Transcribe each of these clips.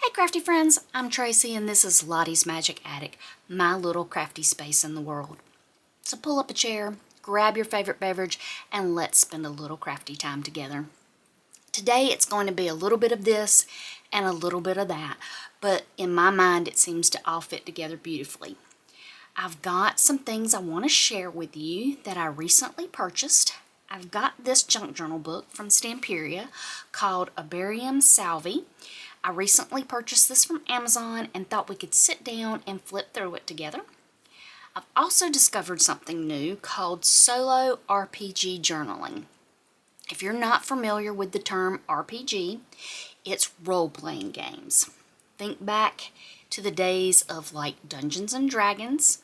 Hey crafty friends, I'm Tracy and this is Lottie's Magic Attic, my little crafty space in the world. So pull up a chair, grab your favorite beverage, and let's spend a little crafty time together. Today it's going to be a little bit of this and a little bit of that, but in my mind it seems to all fit together beautifully. I've got some things I want to share with you that I recently purchased. I've got this junk journal book from Stamperia called Herbarium Silvae. I recently purchased this from Amazon and thought we could sit down and flip through it together. I've also discovered something new called solo RPG journaling. If you're not familiar with the term RPG, it's role-playing games. Think back to the days of like Dungeons and Dragons,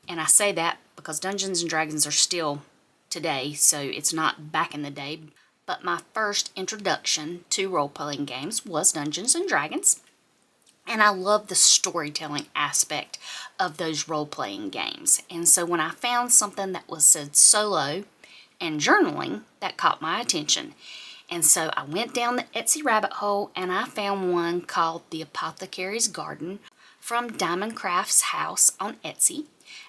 and I say that because Dungeons and Dragons are still today, so it's not back in the day. But my first introduction to role-playing games was Dungeons and Dragons, and I love the storytelling aspect of those role-playing games. And so when I found something that was said solo and journaling, that caught my attention. And so I went down the Etsy rabbit hole and I found one called The Apothecary's Garden from Diamond Crafts House on Etsy.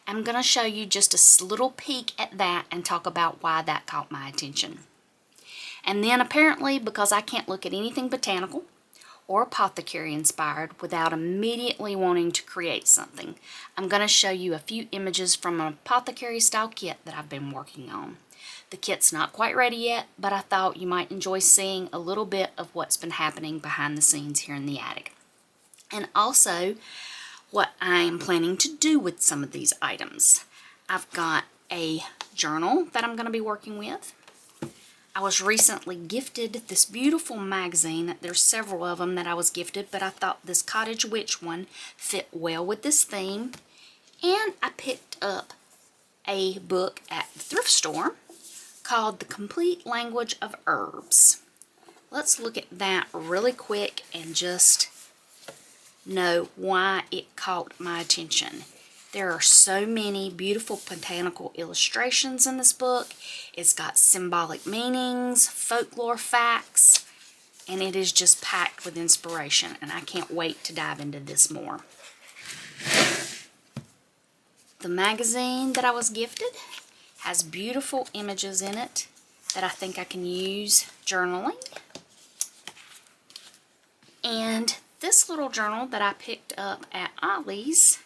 I'm going to show you just a little peek at that and talk about why that caught my attention. And then apparently, because I can't look at anything botanical or apothecary-inspired without immediately wanting to create something, I'm going to show you a few images from an apothecary-style kit that I've been working on. The kit's not quite ready yet, but I thought you might enjoy seeing a little bit of what's been happening behind the scenes here in the attic. And also, what I am planning to do with some of these items. I've got a journal that I'm going to be working with. I was recently gifted this beautiful magazine. There's several of them that I was gifted, but I thought this Cottage Witch one fit well with this theme. And I picked up a book at the thrift store called The Complete Language of Herbs. Let's look at that really quick and just know why it caught my attention. There are so many beautiful botanical illustrations in this book. It's got symbolic meanings, folklore facts, and it is just packed with inspiration, and I can't wait to dive into this more. The magazine that I was gifted has beautiful images in it that I think I can use journaling. And this little journal that I picked up at Ollie's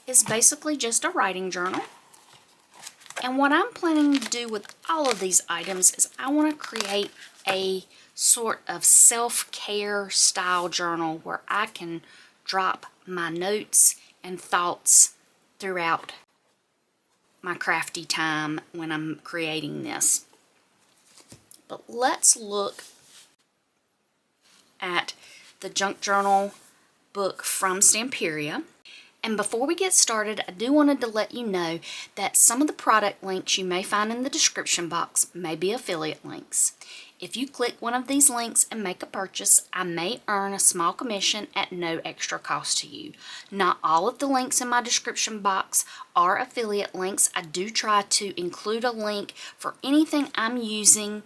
is basically just a writing journal. And what I'm planning to do with all of these items is I want to create a sort of self-care style journal where I can drop my notes and thoughts throughout my crafty time when I'm creating this. But let's look at the junk journal book from Stamperia. And before we get started, I do wanted to let you know that some of the product links you may find in the description box may be affiliate links. If you click one of these links and make a purchase, I may earn a small commission at no extra cost to you. Not all of the links in my description box are affiliate links. I do try to include a link for anything I'm using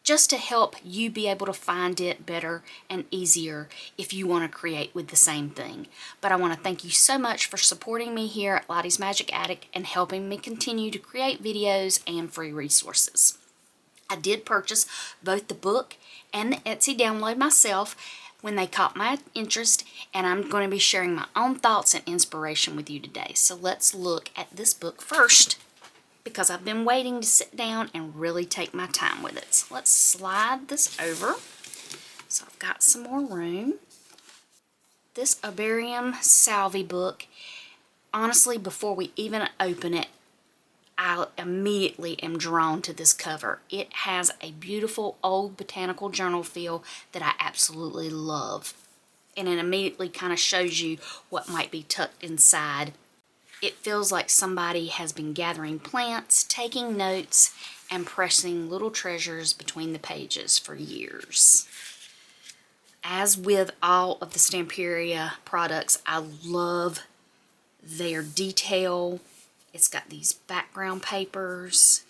just to help you be able to find it better and easier if you want to create with the same thing. But I want to thank you so much for supporting me here at Lottie's Magic Attic and helping me continue to create videos and free resources. I did purchase both the book and the Etsy download myself when they caught my interest, and I'm going to be sharing my own thoughts and inspiration with you today. So let's look at this book first, because I've been waiting to sit down and really take my time with it. So let's slide this over so I've got some more room. This Herbarium Silvae book, honestly, before we even open it, I immediately am drawn to this cover. It has a beautiful old botanical journal feel that I absolutely love. And it immediately kind of shows you what might be tucked inside. It feels like somebody has been gathering plants, taking notes, and pressing little treasures between the pages for years. As with all of the Stamperia products, I love their detail. It's got these background papers,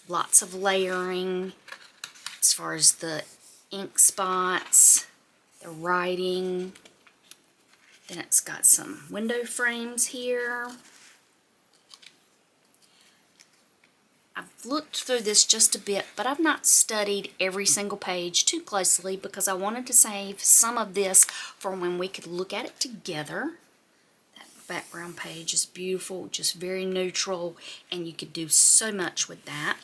lots of layering as far as the ink spots. the writing. Then it's got some window frames here. I've looked through this just a bit, but I've not studied every single page too closely because I wanted to save some of this for when we could look at it together. That background page is beautiful, just very neutral, and you could do so much with that.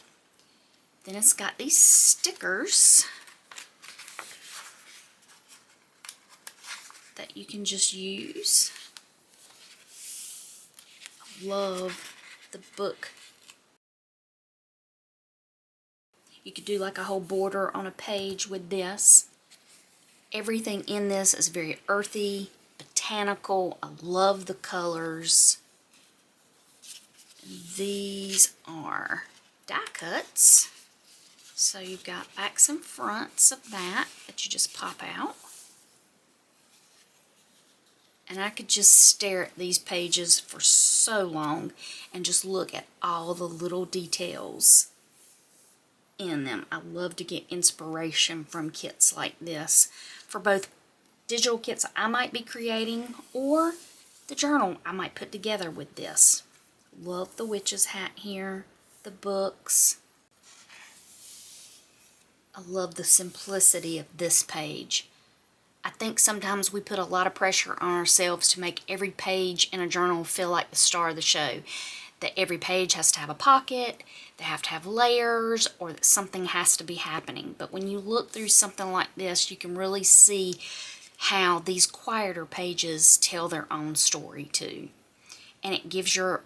Then it's got these stickers that you can just use. I love the book. You could do like a whole border on a page with this. Everything in this is very earthy, botanical. I love the colors. And these are die cuts. So you've got backs and fronts of that you just pop out. And I could just stare at these pages for so long and just look at all the little details in them. I love to get inspiration from kits like this for both digital kits I might be creating or the journal I might put together with this. Love the witch's hat here, the books. I love the simplicity of this page. I think sometimes we put a lot of pressure on ourselves to make every page in a journal feel like the star of the show. That every page has to have a pocket, they have to have layers, or that something has to be happening. But when you look through something like this, you can really see how these quieter pages tell their own story too. And it gives your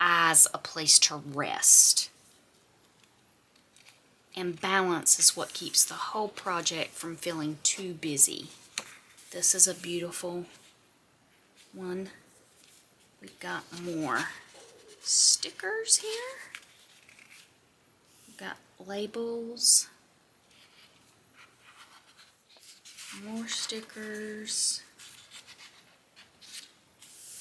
eyes a place to rest. And balance is what keeps the whole project from feeling too busy. This is a beautiful one. We've got more stickers here. We've got labels. More stickers.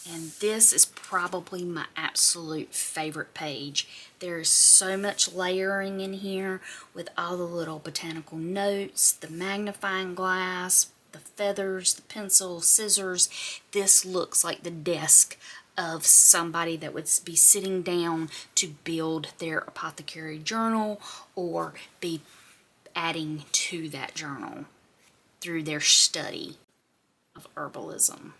And this is probably my absolute favorite page. There's so much layering in here with all the little botanical notes, the magnifying glass, the feathers, the pencil, scissors. This looks like the desk of somebody that would be sitting down to build their apothecary journal or be adding to that journal through their study of herbalism.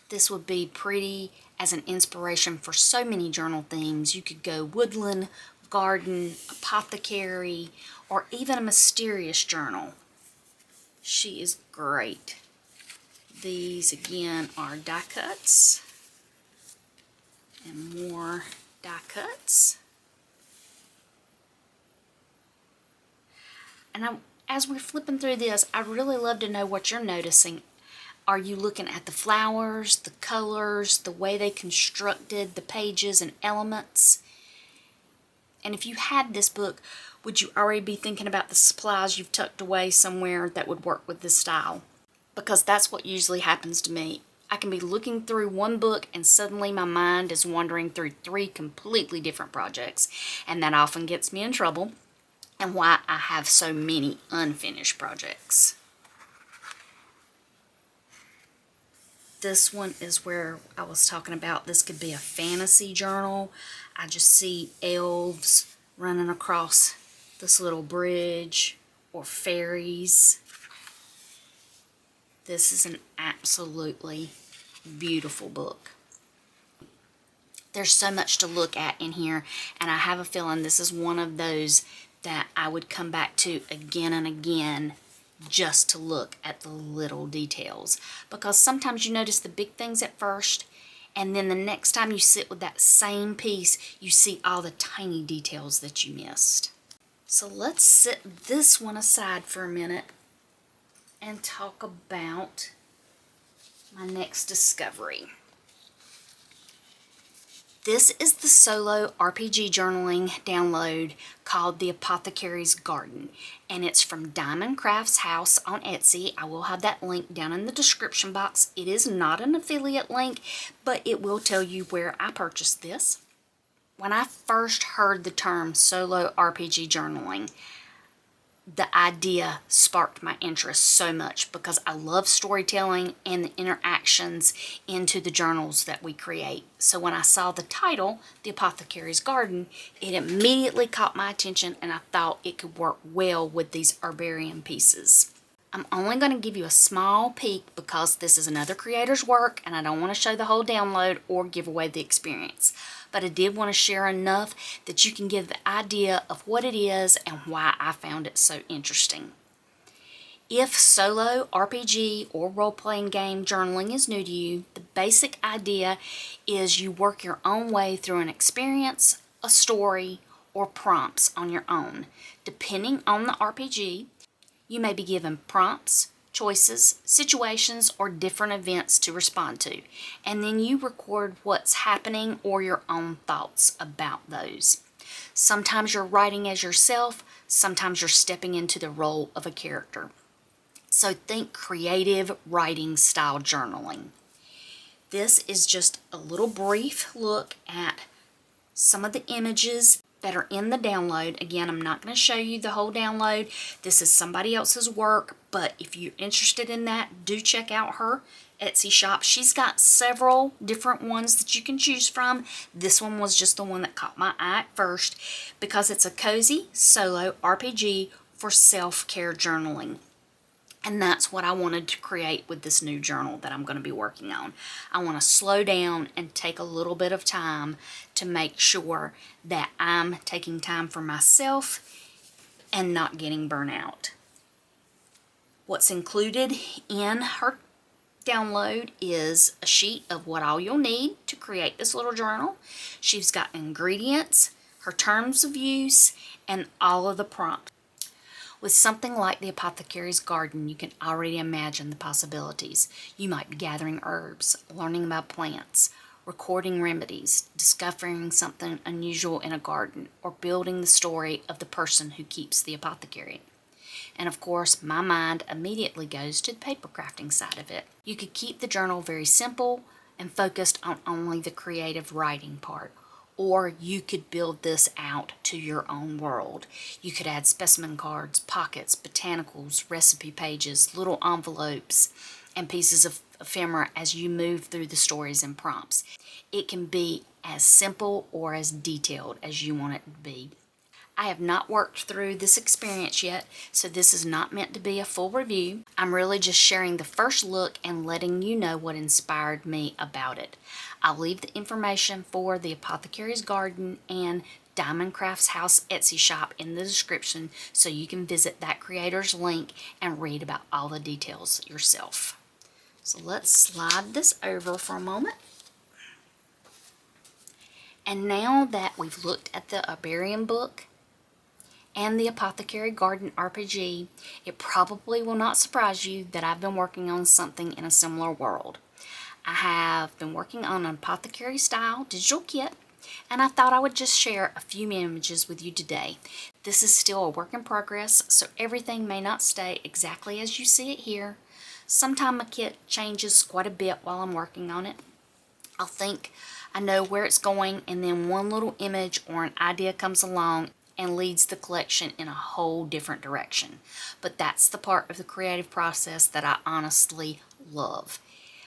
This would be pretty as an inspiration for so many journal themes. You could go woodland, garden, apothecary, or even a mysterious journal. She is great. These again are die cuts and more die cuts. And as we're flipping through this, I'd really love to know what you're noticing. Are you looking at the flowers, the colors, the way they constructed the pages and elements? And if you had this book, would you already be thinking about the supplies you've tucked away somewhere that would work with this style? Because that's what usually happens to me. I can be looking through one book and suddenly my mind is wandering through 3 completely different projects. And that often gets me in trouble and why I have so many unfinished projects. This one is where I was talking about this could be a fantasy journal. I just see elves running across this little bridge or fairies. This is an absolutely beautiful book. There's so much to look at in here, and I have a feeling this is one of those that I would come back to again and again just to look at the little details, because sometimes you notice the big things at first and then the next time you sit with that same piece you see all the tiny details that you missed. So let's set this one aside for a minute and talk about my next discovery. This is the solo RPG journaling download called The Apothecary's Garden, and it's from Diamond Crafts House on Etsy. I will have that link down in the description box. It is not an affiliate link, but it will tell you where I purchased this. When I first heard the term solo RPG journaling, the idea sparked my interest so much because I love storytelling and the interactions into the journals that we create. So when I saw the title, The Apothecary's Garden, it immediately caught my attention and I thought it could work well with these herbarium pieces. I'm only going to give you a small peek because this is another creator's work and I don't want to show the whole download or give away the experience. But I did want to share enough that you can get the idea of what it is and why I found it so interesting. If solo, RPG, or role-playing game journaling is new to you, the basic idea is you work your own way through an experience, a story, or prompts on your own. Depending on the RPG, you may be given prompts, choices, situations, or different events to respond to, and then you record what's happening or your own thoughts about those. Sometimes you're writing as yourself, sometimes you're stepping into the role of a character. So think creative writing style journaling. This is just a little brief look at some of the images that are in the download. Again, I'm not going to show you the whole download. This is somebody else's work, but if you're interested in that, do check out her Etsy shop. She's got several different ones that you can choose from. This one was just the one that caught my eye at first because it's a cozy solo RPG for self-care journaling. And that's what I wanted to create with this new journal that I'm going to be working on. I want to slow down and take a little bit of time to make sure that I'm taking time for myself and not getting burnout. What's included in her download is a sheet of what all you'll need to create this little journal. She's got ingredients, her terms of use, and all of the prompts. With something like the Apothecary's Garden, you can already imagine the possibilities. You might be gathering herbs, learning about plants, recording remedies, discovering something unusual in a garden, or building the story of the person who keeps the apothecary. And of course, my mind immediately goes to the paper crafting side of it. You could keep the journal very simple and focused on only the creative writing part. Or you could build this out to your own world. You could add specimen cards, pockets, botanicals, recipe pages, little envelopes, and pieces of ephemera as you move through the stories and prompts. It can be as simple or as detailed as you want it to be. I have not worked through this experience yet, so this is not meant to be a full review. I'm really just sharing the first look and letting you know what inspired me about it. I'll leave the information for the Apothecary's Garden and Diamond Crafts House Etsy shop in the description so you can visit that creator's link and read about all the details yourself. So let's slide this over for a moment. And now that we've looked at the herbarium book and the Apothecary Garden RPG, it probably will not surprise you that I've been working on something in a similar world. I have been working on an apothecary style digital kit, and I thought I would just share a few images with you today. This is still a work in progress, so everything may not stay exactly as you see it here. Sometimes my kit changes quite a bit while I'm working on it. I'll think I know where it's going, and then one little image or an idea comes along and leads the collection in a whole different direction. But that's the part of the creative process that I honestly love.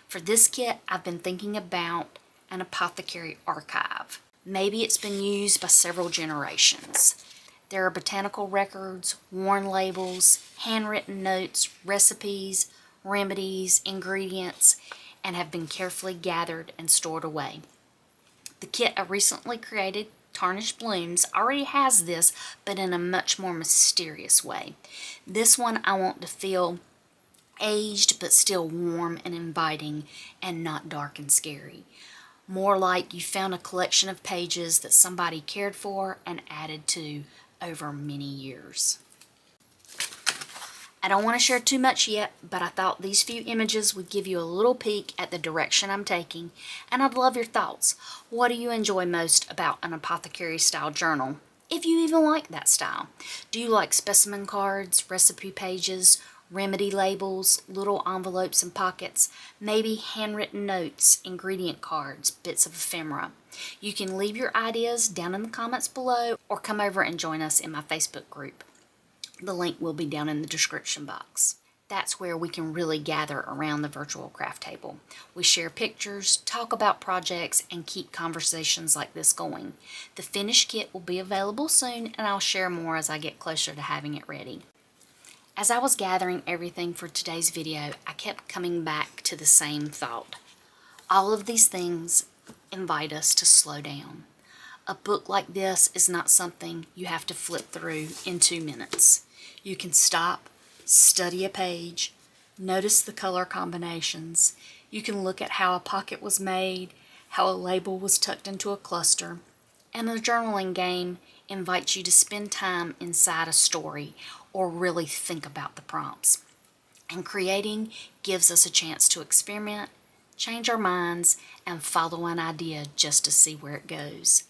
For this kit, I've been thinking about an apothecary archive. Maybe it's been used by several generations. There are botanical records, worn labels, handwritten notes, recipes, remedies, ingredients, and have been carefully gathered and stored away. The kit I recently created, Tarnished Blooms, already has this, but in a much more mysterious way. This one I want to feel aged but still warm and inviting and not dark and scary. More like you found a collection of pages that somebody cared for and added to over many years. I don't want to share too much yet, but I thought these few images would give you a little peek at the direction I'm taking, and I'd love your thoughts. What do you enjoy most about an apothecary style journal? If you even like that style. Do you like specimen cards, recipe pages, remedy labels, little envelopes and pockets, maybe handwritten notes, ingredient cards, bits of ephemera? You can leave your ideas down in the comments below or come over and join us in my Facebook group. The link will be down in the description box. That's where we can really gather around the virtual craft table. We share pictures, talk about projects, and keep conversations like this going. The finished kit will be available soon, and I'll share more as I get closer to having it ready. As I was gathering everything for today's video, I kept coming back to the same thought. All of these things invite us to slow down. A book like this is not something you have to flip through in 2 minutes. You can stop, study a page, notice the color combinations. You can look at how a pocket was made, how a label was tucked into a cluster. And a journaling game invites you to spend time inside a story or really think about the prompts. And creating gives us a chance to experiment, change our minds, and follow an idea just to see where it goes.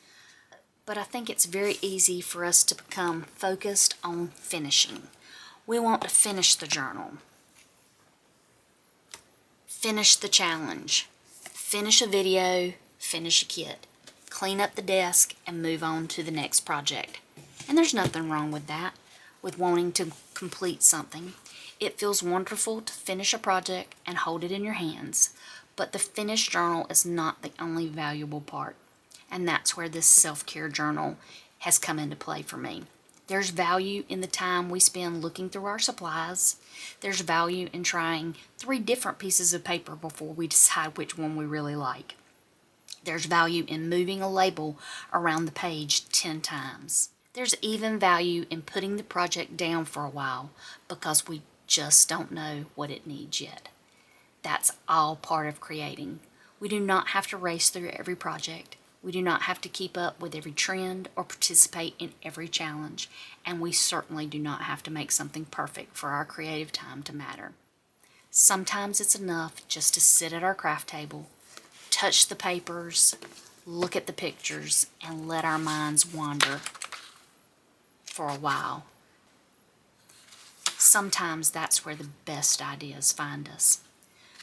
But I think it's very easy for us to become focused on finishing. We want to finish the journal, finish the challenge, finish a video, finish a kit, clean up the desk, and move on to the next project. And there's nothing wrong with that, with wanting to complete something. It feels wonderful to finish a project and hold it in your hands, but the finished journal is not the only valuable part. And that's where this self-care journal has come into play for me. There's value in the time we spend looking through our supplies. There's value in trying 3 different pieces of paper before we decide which one we really like. There's value in moving a label around the page 10 times. There's even value in putting the project down for a while because we just don't know what it needs yet. That's all part of creating. We do not have to race through every project. We do not have to keep up with every trend or participate in every challenge, and we certainly do not have to make something perfect for our creative time to matter. Sometimes it's enough just to sit at our craft table, touch the papers, look at the pictures, and let our minds wander for a while. Sometimes that's where the best ideas find us.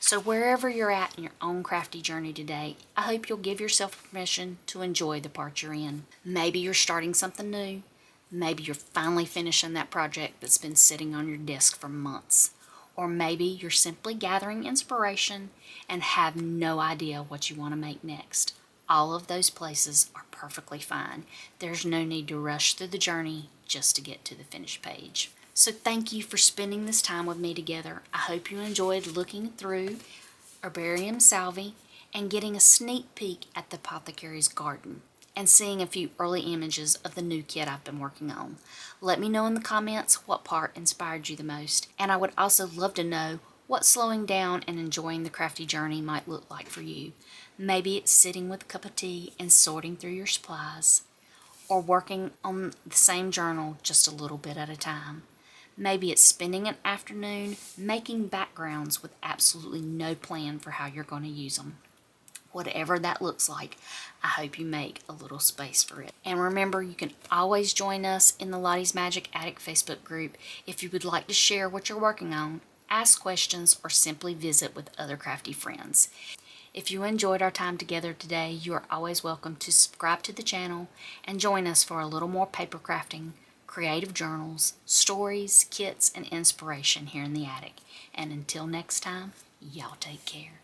So wherever you're at in your own crafty journey today, I hope you'll give yourself permission to enjoy the part you're in. Maybe you're starting something new. Maybe you're finally finishing that project that's been sitting on your desk for months. Or maybe you're simply gathering inspiration and have no idea what you want to make next. All of those places are perfectly fine. There's no need to rush through the journey just to get to the finished page. So thank you for spending this time with me together. I hope you enjoyed looking through Herbarium Silvae and getting a sneak peek at the apothecary's garden and seeing a few early images of the new kit I've been working on. Let me know in the comments what part inspired you the most, and I would also love to know what slowing down and enjoying the crafty journey might look like for you. Maybe it's sitting with a cup of tea and sorting through your supplies, or working on the same journal just a little bit at a time. Maybe it's spending an afternoon making backgrounds with absolutely no plan for how you're going to use them. Whatever that looks like, I hope you make a little space for it. And remember, you can always join us in the Lottie's Magic Attic Facebook group if you would like to share what you're working on, ask questions, or simply visit with other crafty friends. If you enjoyed our time together today, you are always welcome to subscribe to the channel and join us for a little more paper crafting, creative journals, stories, kits, and inspiration here in the attic. And until next time, y'all take care.